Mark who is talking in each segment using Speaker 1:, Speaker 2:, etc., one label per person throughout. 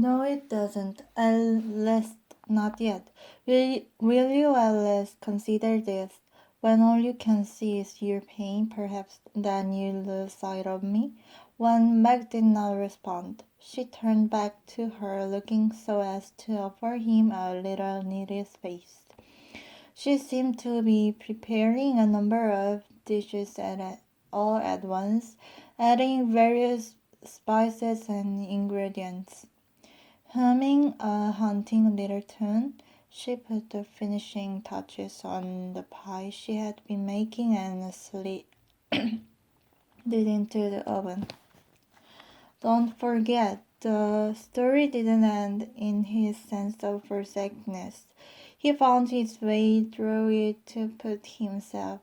Speaker 1: No, it doesn't. At least not yet. Will you at least consider this? When all you can see is your pain, perhaps then you lose sight of me. When Meg did not respond, she turned back to her, looking so as to offer him a little needed space. She seemed to be preparing a number of dishes all at once, adding various spices and ingredients. Humming a haunting little tune, she put the finishing touches on the pie she had been making and slid it into the oven. Don't forget, the story didn't end in his sense of forsakedness. He found his way through it to put himself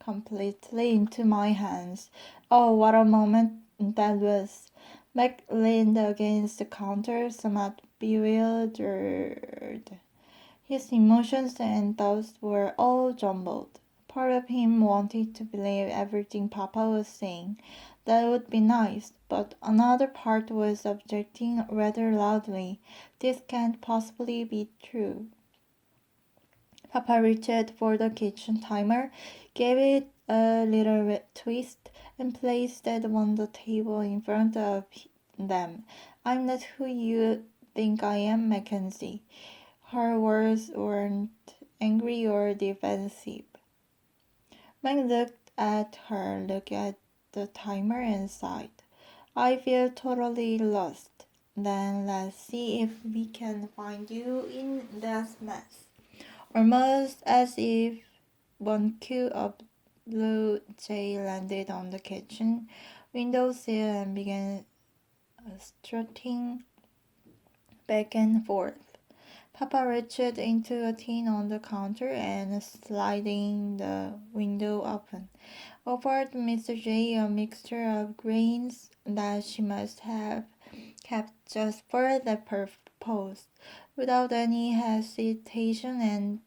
Speaker 1: completely into my hands. Oh, what a moment that was! Mac leaned against the counter, somewhat bewildered. His emotions and thoughts were all jumbled. Part of him wanted to believe everything Papa was saying. That would be nice, but another part was objecting rather loudly. This can't possibly be true. Papa reached for the kitchen timer, gave it a little twist, and placed it on the table in front of them. I'm not who you think I am, Mackenzie. Her words weren't angry or defensive. Meg looked at her, looked at the timer, and sighed. I feel totally lost. Then let's see if we can find you in this mess. Almost as if one cue of blue jay landed on the kitchen windowsill and began strutting back and forth. Papa reached into a tin on the counter and, sliding the window open, offered Mr. J a mixture of grains that she must have kept just for that purpose. Without any hesitation and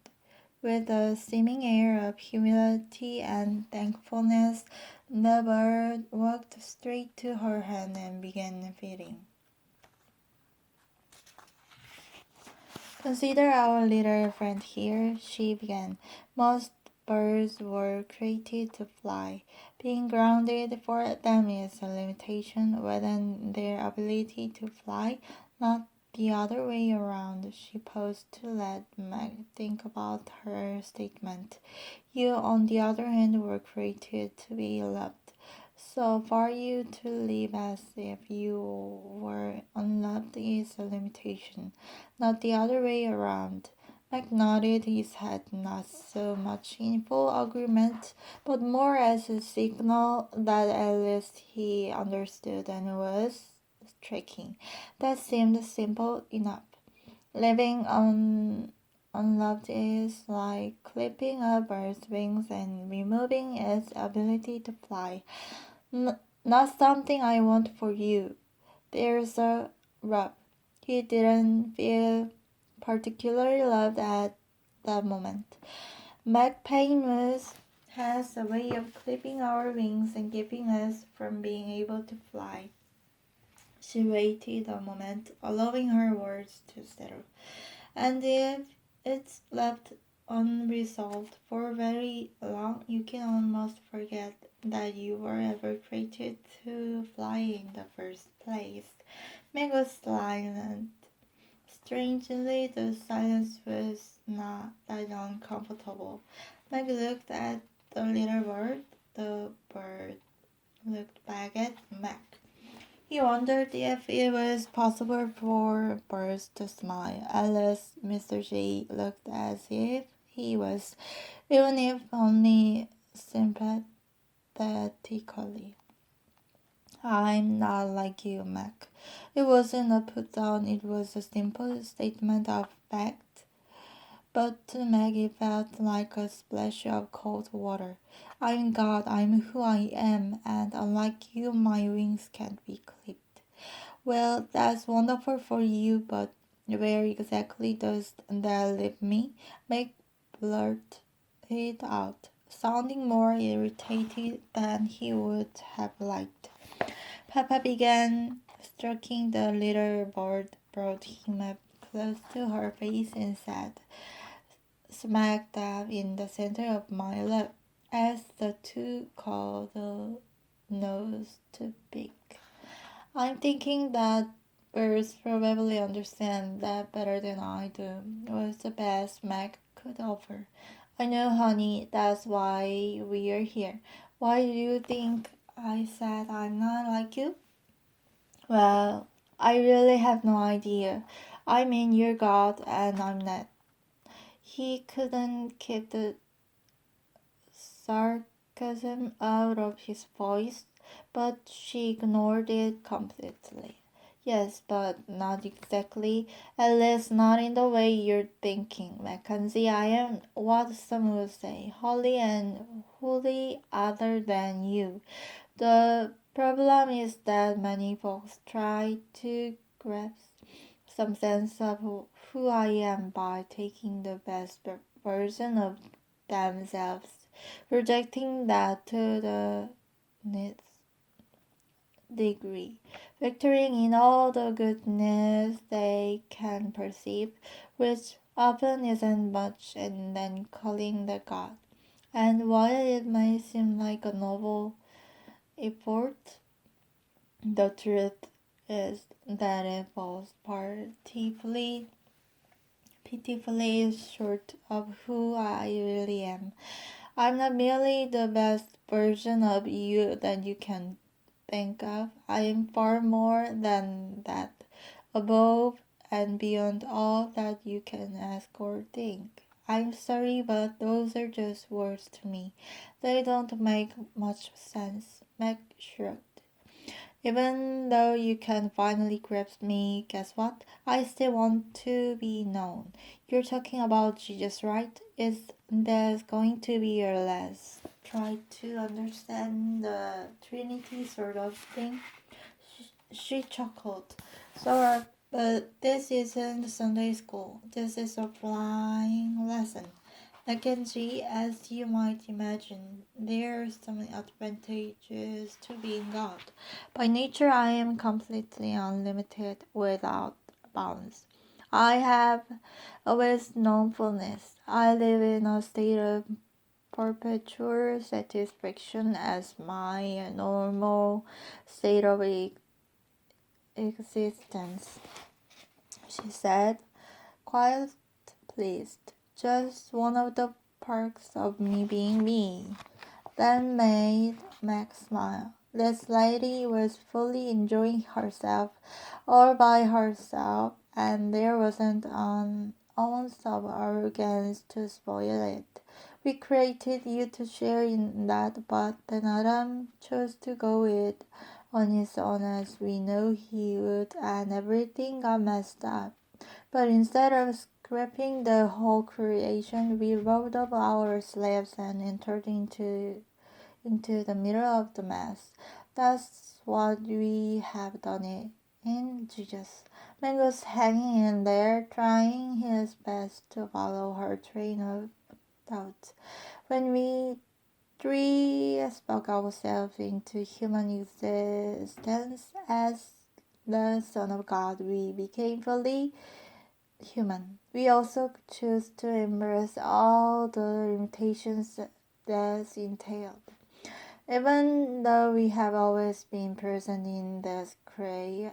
Speaker 1: with a seeming air of humility and thankfulness, the bird walked straight to her hand and began feeding. Consider our little friend here, she began. Most birds were created to fly. Being grounded for them is a limitation rather their ability to fly, not the other way around. She paused to let Meg think about her statement. You, on the other hand, were created to be loved. So for you to live as if you were unloved is a limitation, not the other way around. Mac nodded his head, not so much in full agreement, but more as a signal that at least he understood and was striking. That seemed simple enough. Living unloved is like clipping a bird's wings and removing its ability to fly. Not something I want for you. There's a rub. He didn't feel particularly loved at that moment. Magpie's has a way of clipping our wings and keeping us from being able to fly. She waited a moment, allowing her words to settle. And if it's left unresolved for very long, you can almost forget that you were ever created to fly in the first place. Meg was silent. Strangely, the silence was not that uncomfortable. Meg looked at the little bird. The bird looked back at Meg. He wondered if it was possible for birds to smile. At least Mr. J looked as if he was, even if only sympathetically. I'm not like you, Mac. It wasn't a put down, it was a simple statement of fact. But to Meg it felt like a splash of cold water. I'm God, I'm who I am, and unlike you, my wings can't be clipped. Well, that's wonderful for you, but where exactly does that leave me? Meg blurted it out, sounding more irritated than he would have liked. Papa began stroking the little brought him up close to her face and said, smack dab in the center of my lap, as the two cuddled nose to beak. I'm thinking that birds probably understand that better than I do, was the best Mac could offer. I know, honey, that's why we're here. Why do you think I said I'm not like you? Well, I really have no idea. I mean, you're God and I'm not. He couldn't keep the sarcasm out of his voice, but she ignored it completely. Yes, but not exactly. At least not in the way you're thinking, Mackenzie. I am what some would say, holy and wholly other than you. The problem is that many folks try to grasp some sense of who I am by taking the best version of themselves, projecting that to the nth degree, factoring in all the goodness they can perceive, which often isn't much, and then calling the God. And while it may seem like a noble effort, the truth is that it falls pitifully short of who I really am. I'm not merely the best version of you that you can think of. I am far more than that, above and beyond all that you can ask or think. I'm sorry, but those are just words to me. They don't make much sense. Mac shrugged. Even though you can finally grasp me, guess what? I still want to be known. You're talking about Jesus, right? Is that going to be your last try to understand the Trinity sort of thing? She chuckled. Sort of, but this isn't Sunday school. This is a flying lesson. Mackenzie, as you might imagine, there are some advantages to being God. By nature, I am completely unlimited without bounds. I have always known fullness. I live in a state of perpetual satisfaction as my normal state of existence, she said, quite pleased. Just one of the perks of me being me. That made Max smile. This lady was fully enjoying herself all by herself, and there wasn't an ounce of arrogance to spoil it. We created you to share in that, but then Adam chose to go it on his own as we know he would, and everything got messed up. But instead of scrapping the whole creation, we rolled up our slaves and entered into the middle of the mess. That's what we have done it in Jesus. Mango's hanging in there, trying his best to follow her train of thought. When we three spoke ourselves into human existence as the Son of God, we became fully human. We also choose to embrace all the limitations that entailed. Even though we have always been present in this created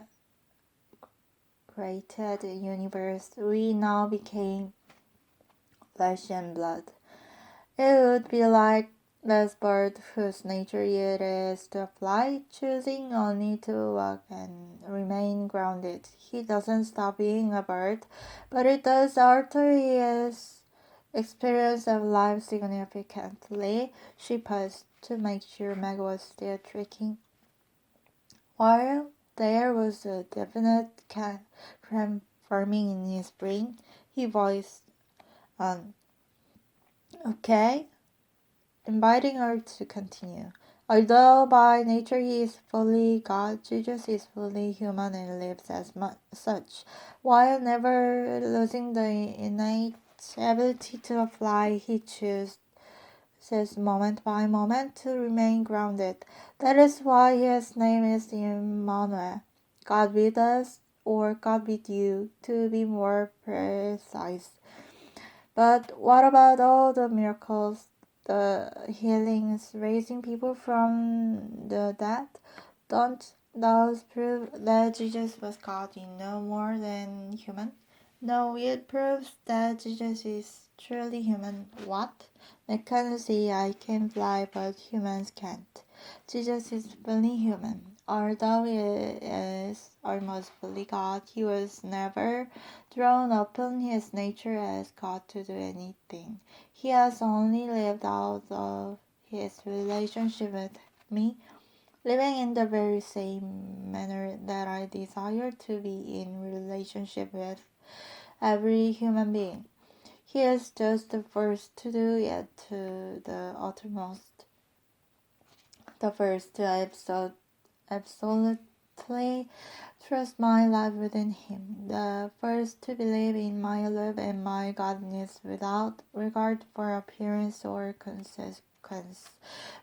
Speaker 1: universe, we now became flesh and blood. It would be like this bird whose nature it is to fly, choosing only to walk and remain grounded. He doesn't stop being a bird, but it does alter his experience of life significantly. She paused to make sure Meg was still tracking. While there was a definite cramp forming in his brain, he voiced on, okay, inviting her to continue. Although by nature he is fully God, Jesus is fully human and lives as such, while never losing the innate ability to fly. He chooses moment by moment to remain grounded. That is why his name is Emmanuel, God with us, or God with you, to be more precise. But what about all the miracles, the healings, raising people from the dead? Don't those prove that Jesus was God in no more than human? No, it proves that Jesus is truly human. What? I can see I can fly, but humans can't. Jesus is fully human. Although he is almost fully God, he was never thrown upon his nature as God to do anything. He has only lived out of his relationship with me, living in the very same manner that I desire to be in relationship with every human being. He is just the first to do it to the uttermost, the first to absolutely trust my life within him, the first to believe in my love and my godness without regard for appearance or consequence.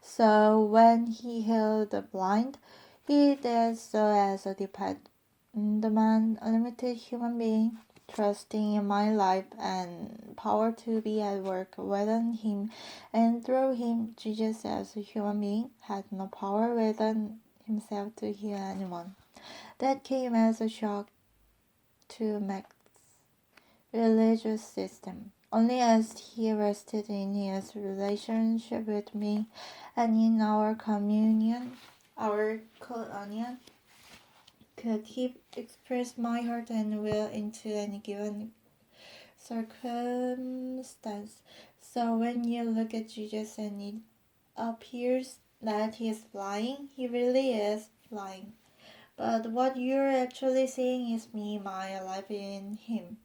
Speaker 1: So when he healed the blind, he did so as a dependent, unlimited human being, trusting in my life and power to be at work within him and through him. Jesus, as a human being, had no power within himself to heal anyone. That came as a shock to Mac's religious system. Only as he rested in his relationship with me and in our communion, could he express my heart and will into any given circumstance. So when you look at Jesus and it appears that he is flying, he really is flying. But what you're actually seeing is me, my life in him.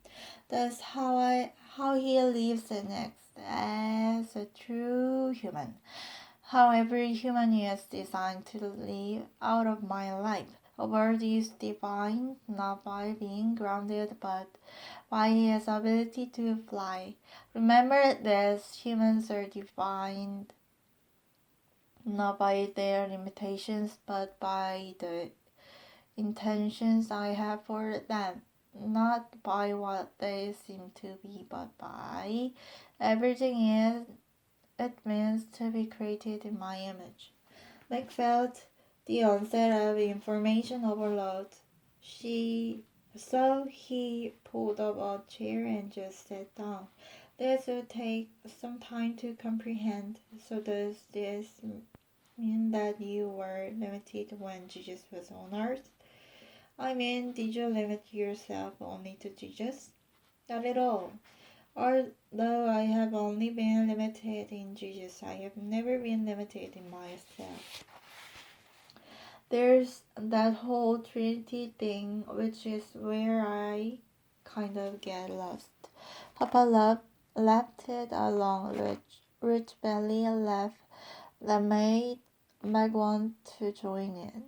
Speaker 1: That's how he lives and acts as a true human. How every human is designed to live out of my life. A bird is defined not by being grounded but by his ability to fly. Remember this, humans are defined not by their limitations but by the intentions I have for them, not by what they seem to be, but by everything it means to be created in my image. Meg felt the onset of information overload. So he pulled up a chair and just sat down. This would take some time to comprehend. So does this mean that you were limited when Jesus was on earth? I mean, did you limit yourself only to Jesus? Not at all. Although I have only been limited in Jesus, I have never been limited in myself. There's that whole Trinity thing, which is where I kind of get lost. Left it along rich belly laugh that made Meg want to join in.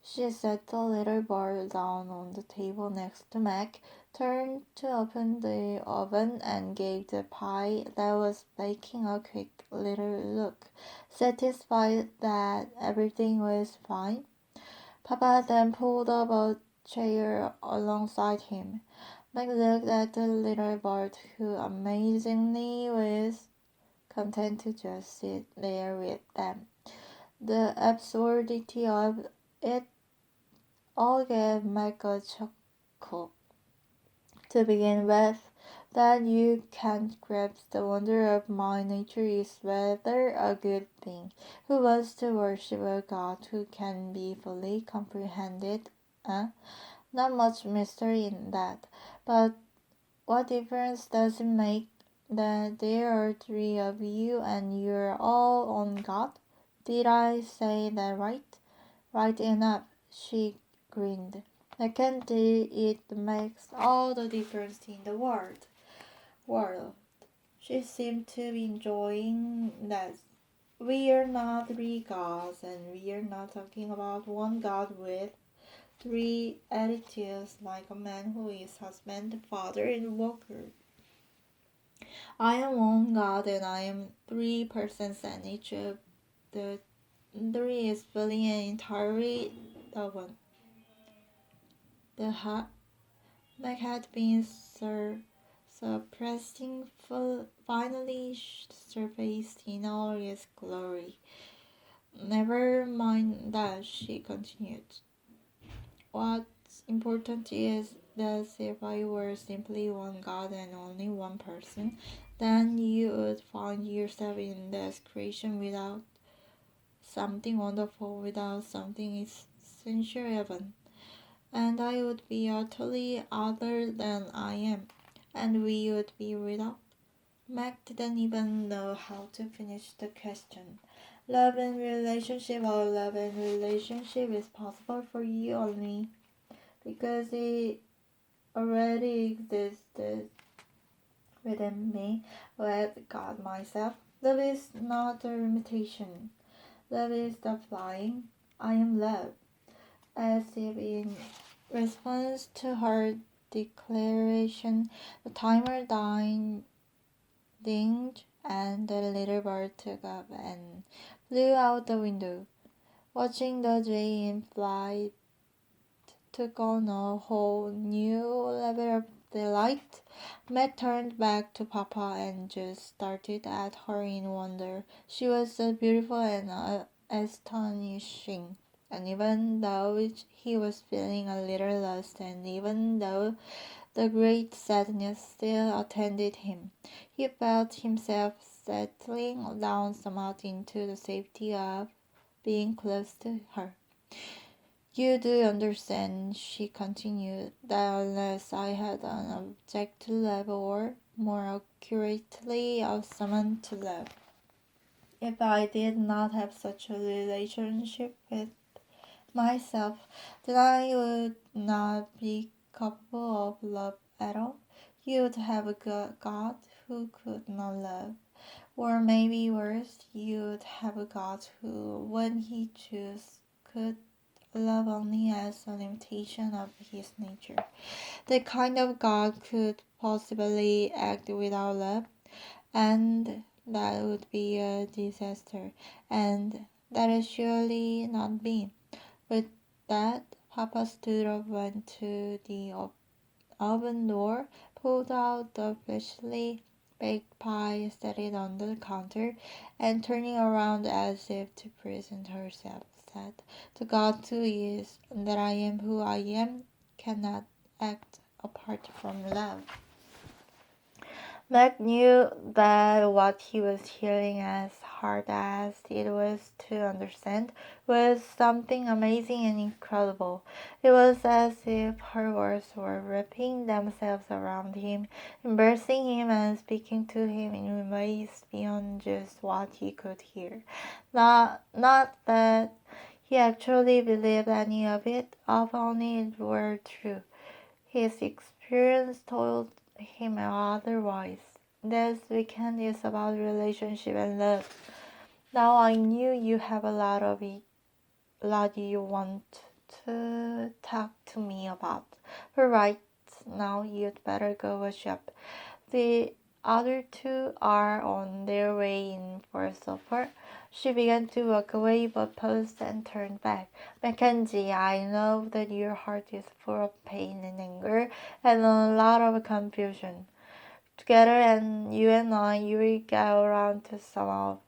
Speaker 1: She set the little bar down on the table next to Meg, turned to open the oven, and gave the pie that was baking a quick little look, satisfied that everything was fine. Papa then pulled up a chair alongside him. Meg looked at the little bird, who amazingly was content to just sit there with them. The absurdity of it all gave Meg a chuckle. To begin with, that you can't grasp the wonder of my nature is rather a good thing. Who wants to worship a God who can be fully comprehended? Not much mystery in that. But what difference does it make that there are three of you and you're all on God? Did I say that right? Right enough, she grinned. I can do it makes all the difference in the world. She seemed to be enjoying that. We are not three gods, and we are not talking about one God with three attitudes like a man who is husband, father, and worker. I am one God, and I am three persons, and each of the three is fully and entirely the one. The Meg had been suppressing finally surfaced in all its glory. Never mind that, she continued. What's important is that if I were simply one God and only one person, then you would find yourself in this creation without something wonderful, without something essential even. And I would be utterly other than I am, and we would be without. Mac didn't even know how to finish the question. Love and relationship, or love and relationship is possible for you only because it already existed within me with God myself. Love is not a limitation. Love is the flying. I am love. As if in response to her declaration, the timer dinged, and the little bird took up and flew out the window. Watching the jay in flight took on a whole new level of delight. Meg turned back to Papa and just started at her in wonder. She was so beautiful and astonishing. And even though he was feeling a little lost, and even though the great sadness still attended him, he felt himself settling down somewhat into the safety of being close to her. You do understand, she continued, that unless I had an object to love, or, more accurately, of someone to love, if I did not have such a relationship with myself, then I would not be capable of love at all. You would have a God who could not love. Or maybe worse, you would have a God who, when he chose, could love only as a limitation of his nature. The kind of God could possibly act without love, and that would be a disaster, and that is surely not me. With that, Papa stood up, went to the oven door, pulled out the freshly baked pie, set it on the counter, and turning around as if to present herself, said, "The God who is, that I am who I am, cannot act apart from love." Meg knew that what he was hearing, as hard as it was to understand, was something amazing and incredible. It was as if her words were wrapping themselves around him, embracing him and speaking to him in ways beyond just what he could hear. Not that he actually believed any of it, if only it were true. His experience told him otherwise. This weekend is about relationship and love. Now I knew you have a lot you want to talk to me about. But right now you'd better go wash up. The other two are on their way in for supper. She began to walk away, but paused and turned back. Mackenzie, I know that your heart is full of pain and anger and a lot of confusion. Together, and you and I, you will get around to some of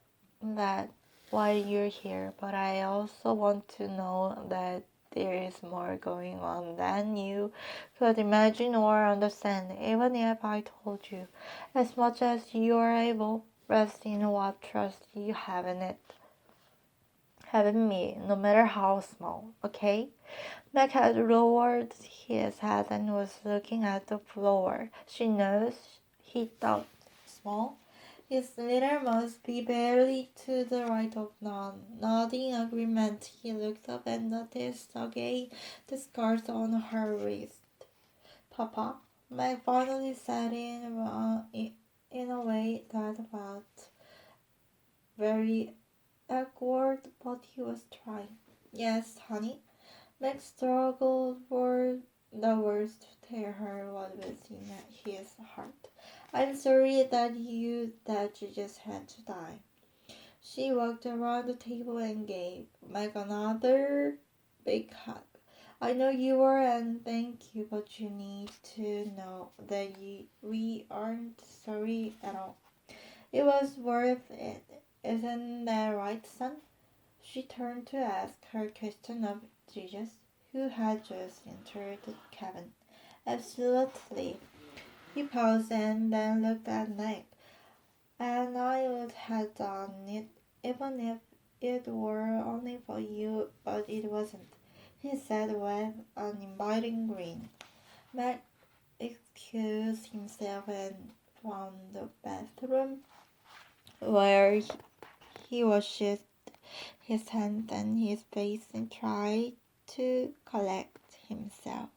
Speaker 1: that while you're here. But I also want to know that there is more going on than you could imagine or understand, even if I told you. As much as you are able, rest in what trust you have in it. Have in me, no matter how small, okay? Mac had lowered his head and was looking at the floor. She knows, he thought. Small? His leader must be barely to the right of none. Nodding agreement, he looked up and noticed again the scars on her wrist. Papa, Meg finally said in a way that felt very awkward, but he was trying. Yes, honey. Meg struggled for the words to tell her what was in his heart. I'm sorry that you just had to die. She walked around the table and gave Meg another big hug. I know you are, and thank you, but you need to know that we aren't sorry at all. It was worth it. Isn't that right, son? She turned to ask her question of Jesus, who had just entered the cabin. Absolutely. He paused and then looked at Nick. And I would have done it even if it were only for you, but it wasn't, he said with an inviting grin. Mac excused himself and from the bathroom, where he washed his hands and his face and tried to collect himself.